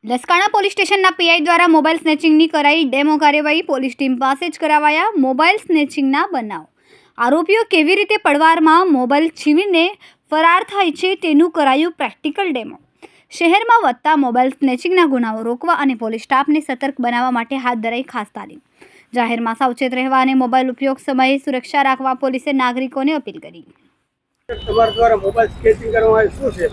Laskana police સ્ટેશનના PI દ્વારા mobile સ્નેચિંગની કરાઈ ડેમો કાર્યવાહી. પોલીસ ટીમ પાસે જ કરાવાયા મોબાઈલ સ્નેચિંગના બનાવ. આરોપીઓ કેવી રીતે પડવારમાં મોબાઈલ છીનવીને ફરાર થાય છે તેનું કરાયું પ્રેક્ટિકલ ડેમો. શહેરમાં વધતા મોબાઈલ સ્નેચિંગના ગુનાઓ રોકવા અને પોલીસ સ્ટાફને સતર્ક બનાવવા માટે હાથ ધરાઈ ખાસ તાલીમ. જાહેરમાં સાવચેત રહેવા અને મોબાઈલ ઉપયોગ સમયે સુરક્ષા રાખવા પોલીસે નાગરિકોને અપીલ કરી. તમારા દ્વારા મોબાઈલ સ્કેચિંગ કરવામાં શું છે?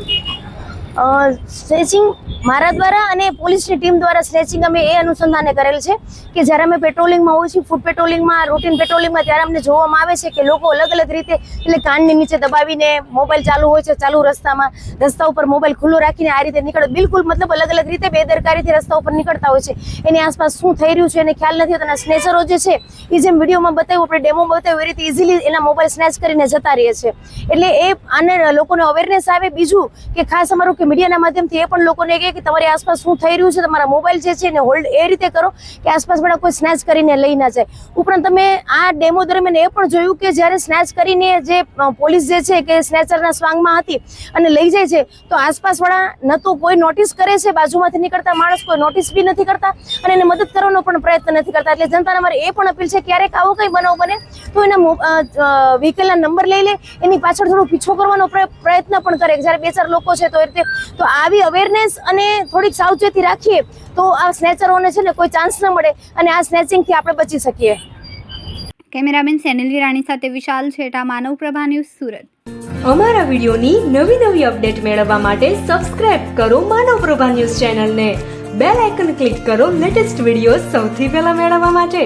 સ્નેચિંગ મારા દ્વારા અને પોલીસની ટીમ દ્વારા સ્નેચિંગ અમે એ અનુસંધાને કરેલ છે કે જ્યારે અમે પેટ્રોલિંગમાં હોઈએ છીએ, ફૂડ પેટ્રોલિંગમાં, રૂટીન પેટ્રોલિંગમાં, ત્યારે અમને જોવામાં આવે છે કે લોકો અલગ અલગ રીતે એટલે કાનની નીચે દબાવીને મોબાઈલ ચાલુ હોય છે, ચાલુ રસ્તા ઉપર મોબાઈલ ખુલ્લો રાખીને આ રીતે નીકળે, બિલકુલ મતલબ અલગ અલગ રીતે બેદરકારીથી રસ્તા ઉપર નીકળતા હોય છે. એની આસપાસ શું થઈ રહ્યું છે એને ખ્યાલ નથી હોતો. અને સ્નેચરો જે છે એ જેમ વિડીયોમાં બતાવ્યું, આપણે ડેમો બતાવ્યું એ રીતે ઇઝીલી એના મોબાઈલ સ્નેચ કરીને જતા રહીએ છે. એટલે એ આને લોકોને અવેરનેસ આવે. બીજું કે ખાસ અમારું મીડિયાના માધ્યમથી એ પણ લોકોને કહે કે તમારી આસપાસ શું થઈ રહ્યું છે, તમારા મોબાઈલ જે છે એને હોલ્ડ એ રીતે કરો કે આસપાસ પણ કોઈ સ્નેચ કરીને લઈ ના જાય. ઉપરાંત તમે આ ડેમો દરમિયાન એ પણ જોયું કે જ્યારે સ્નેચ કરીને જે પોલીસ જે છે કે સ્નેચરના સ્વાંગમાં હતી અને લઈ જાય છે, તો આસપાસવાળા ન તો કોઈ નોટિસ કરે છે, બાજુમાંથી નીકળતા માણસ કોઈ નોટિસ બી નથી કરતા અને એને મદદ કરવાનો પણ પ્રયત્ન નથી કરતા. એટલે જનતાને મારે એ પણ અપીલ છે ક્યારેક આવો કંઈ બનાવ બને તો એના વ્હીકલના નંબર લઈ લે, એની પાછળ થોડો પીછો કરવાનો પ્રયત્ન પણ કરે. જ્યારે બે ચાર લોકો છે તો એ રીતે તો આવી અવેરનેસ અને થોડીક સાવચેતી રાખીએ તો આ સ્નેચરોને છે ને કોઈ ચાન્સ ન મળે અને આ સ્નેચિંગથી આપણે બચી શકીએ. કેમેરામેન સેનિલ વિરાણી સાથે વિશાલ છેટા, માનવ પ્રભા ન્યૂઝ, સુરત. અમારા વિડીયોની નવી અપડેટ મેળવવા માટે સબસ્ક્રાઇબ કરો માનવ પ્રભા ન્યૂઝ ચેનલને. બેલ આઇકન ક્લિક કરો લેટેસ્ટ વિડીયો સૌથી પહેલા મેળવવા માટે.